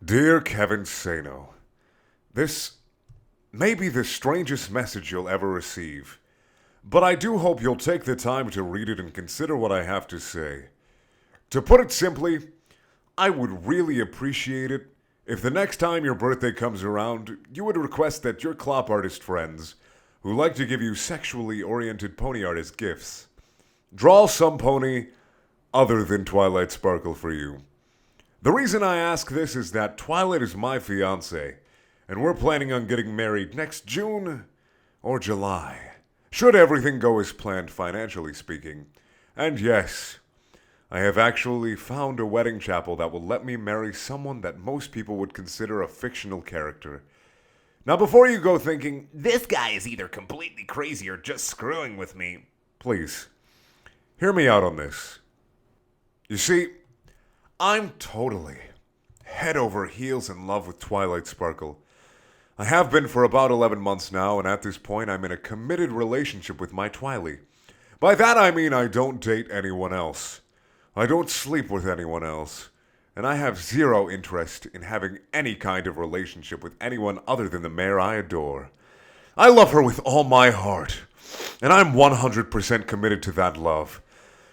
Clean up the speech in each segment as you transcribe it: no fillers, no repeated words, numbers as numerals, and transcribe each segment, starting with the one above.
Dear Kevin Sano, this may be the strangest message you'll ever receive, but I do hope you'll take the time to read it and consider what I have to say. To put it simply, I would really appreciate it if the next time your birthday comes around, you would request that your clop artist friends, who like to give you sexually oriented pony art as gifts, draw some pony other than Twilight Sparkle for you. The reason I ask this is that Twilight is my fiance, and we're planning on getting married next June or July, should everything go as planned financially speaking. And yes, I have actually found a wedding chapel that will let me marry someone that most people would consider a fictional character. Now, before you go thinking, this guy is either completely crazy or just screwing with me, please, hear me out on this. You see, I'm totally head over heels in love with Twilight Sparkle. I have been for about 11 months now, and at this point I'm in a committed relationship with my Twily. By that I mean I don't date anyone else. I don't sleep with anyone else. And I have zero interest in having any kind of relationship with anyone other than the mare I adore. I love her with all my heart, and I'm 100% committed to that love.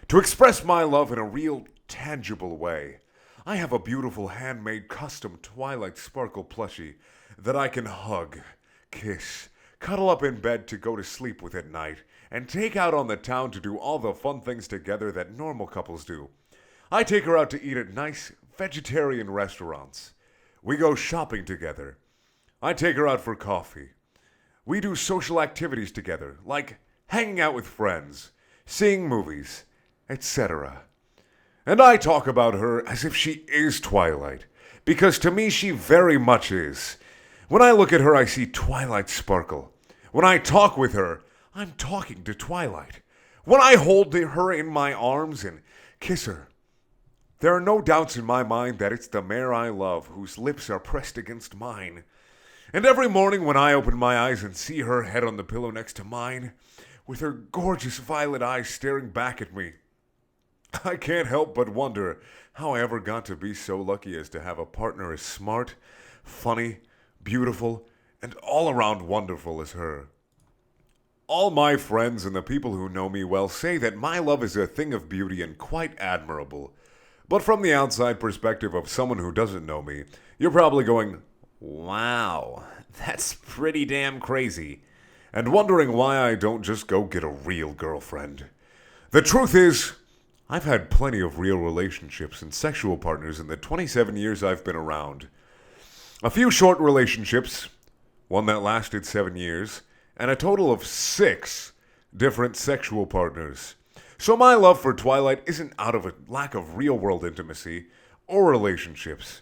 To express my love in a real, tangible way, I have a beautiful handmade custom Twilight Sparkle plushie that I can hug, kiss, cuddle up in bed to go to sleep with at night, and take out on the town to do all the fun things together that normal couples do. I take her out to eat at nice vegetarian restaurants. We go shopping together. I take her out for coffee. We do social activities together, like hanging out with friends, seeing movies, etc. And I talk about her as if she is Twilight, because to me she very much is. When I look at her, I see Twilight Sparkle. When I talk with her, I'm talking to Twilight. When I hold her in my arms and kiss her, there are no doubts in my mind that it's the mare I love whose lips are pressed against mine. And every morning when I open my eyes and see her head on the pillow next to mine, with her gorgeous violet eyes staring back at me, I can't help but wonder how I ever got to be so lucky as to have a partner as smart, funny, beautiful, and all around wonderful as her. All my friends and the people who know me well say that my love is a thing of beauty and quite admirable. But from the outside perspective of someone who doesn't know me, you're probably going, wow, that's pretty damn crazy, and wondering why I don't just go get a real girlfriend. The truth is, I've had plenty of real relationships and sexual partners in the 27 years I've been around. A few short relationships, one that lasted 7 years, and a total of 6 different sexual partners. So my love for Twilight isn't out of a lack of real-world intimacy or relationships.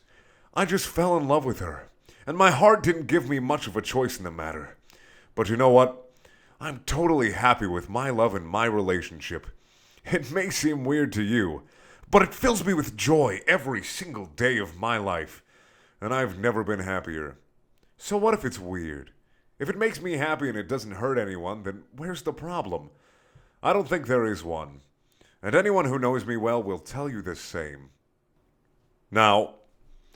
I just fell in love with her, and my heart didn't give me much of a choice in the matter. But you know what? I'm totally happy with my love and my relationship. It may seem weird to you, but it fills me with joy every single day of my life, and I've never been happier. So what if it's weird? If it makes me happy and it doesn't hurt anyone, then where's the problem? I don't think there is one, and anyone who knows me well will tell you the same. Now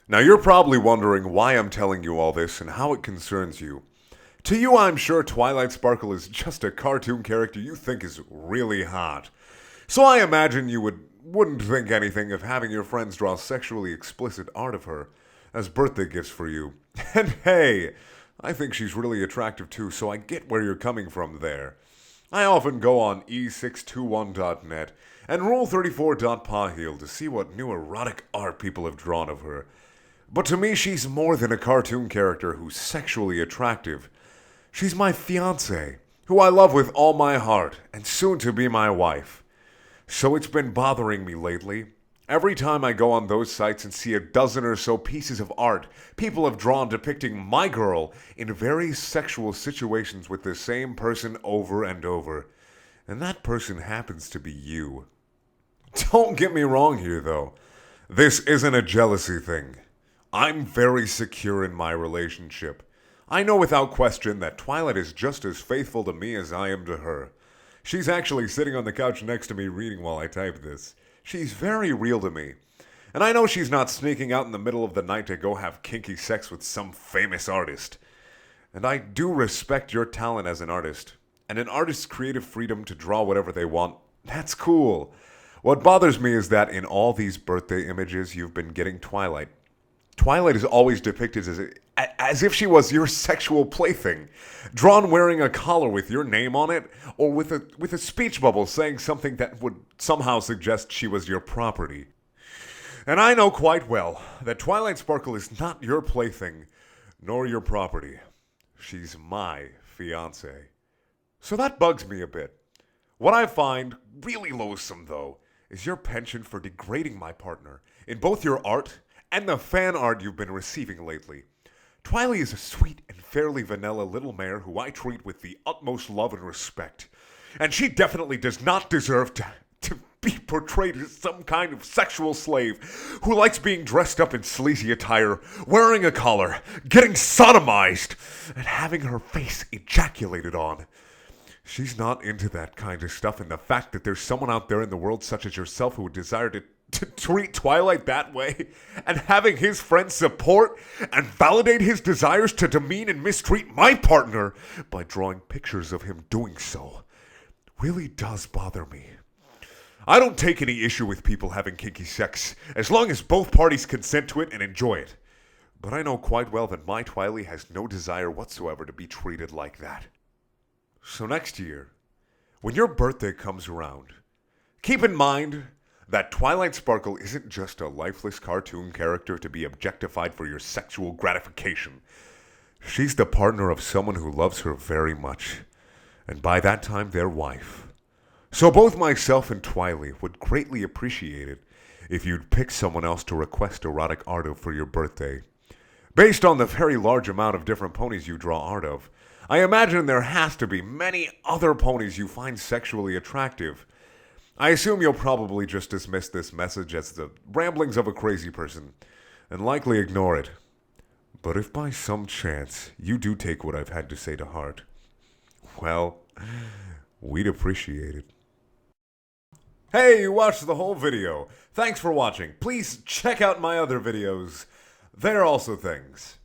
you're probably wondering why I'm telling you all this and how it concerns you. To you, I'm sure Twilight Sparkle is just a cartoon character you think is really hot. So I imagine you wouldn't think anything of having your friends draw sexually explicit art of her as birthday gifts for you. And hey, I think she's really attractive too, so I get where you're coming from there. I often go on e621.net and rule34.paheel to see what new erotic art people have drawn of her. But to me, she's more than a cartoon character who's sexually attractive. She's my fiancée, who I love with all my heart, and soon to be my wife. So it's been bothering me lately. Every time I go on those sites and see a dozen or so pieces of art people have drawn depicting my girl in very sexual situations with the same person over and over. And that person happens to be you. Don't get me wrong here, though. This isn't a jealousy thing. I'm very secure in my relationship. I know without question that Twilight is just as faithful to me as I am to her. She's actually sitting on the couch next to me reading while I type this. She's very real to me. And I know she's not sneaking out in the middle of the night to go have kinky sex with some famous artist. And I do respect your talent as an artist, and an artist's creative freedom to draw whatever they want. That's cool. What bothers me is that in all these birthday images you've been getting Twilight. Twilight is always depicted as if she was your sexual plaything, drawn wearing a collar with your name on it, or with a speech bubble saying something that would somehow suggest she was your property. And I know quite well that Twilight Sparkle is not your plaything, nor your property. She's my fiancé. So that bugs me a bit. What I find really loathsome, though, is your penchant for degrading my partner in both your art and the fan art you've been receiving lately. Twilight is a sweet and fairly vanilla little mare who I treat with the utmost love and respect. And she definitely does not deserve to be portrayed as some kind of sexual slave who likes being dressed up in sleazy attire, wearing a collar, getting sodomized, and having her face ejaculated on. She's not into that kind of stuff, and the fact that there's someone out there in the world such as yourself who would desire to treat Twilight that way, and having his friends support and validate his desires to demean and mistreat my partner by drawing pictures of him doing so, really does bother me. I don't take any issue with people having kinky sex, as long as both parties consent to it and enjoy it. But I know quite well that my Twilight has no desire whatsoever to be treated like that. So next year, when your birthday comes around, keep in mind that Twilight Sparkle isn't just a lifeless cartoon character to be objectified for your sexual gratification. She's the partner of someone who loves her very much, and by that time, their wife. So both myself and Twilight would greatly appreciate it if you'd pick someone else to request erotic art of for your birthday. Based on the very large amount of different ponies you draw art of, I imagine there has to be many other ponies you find sexually attractive. I assume you'll probably just dismiss this message as the ramblings of a crazy person, and likely ignore it. But if by some chance you do take what I've had to say to heart, well, we'd appreciate it. Hey, you watched the whole video. Thanks for watching. Please check out my other videos. They're also things.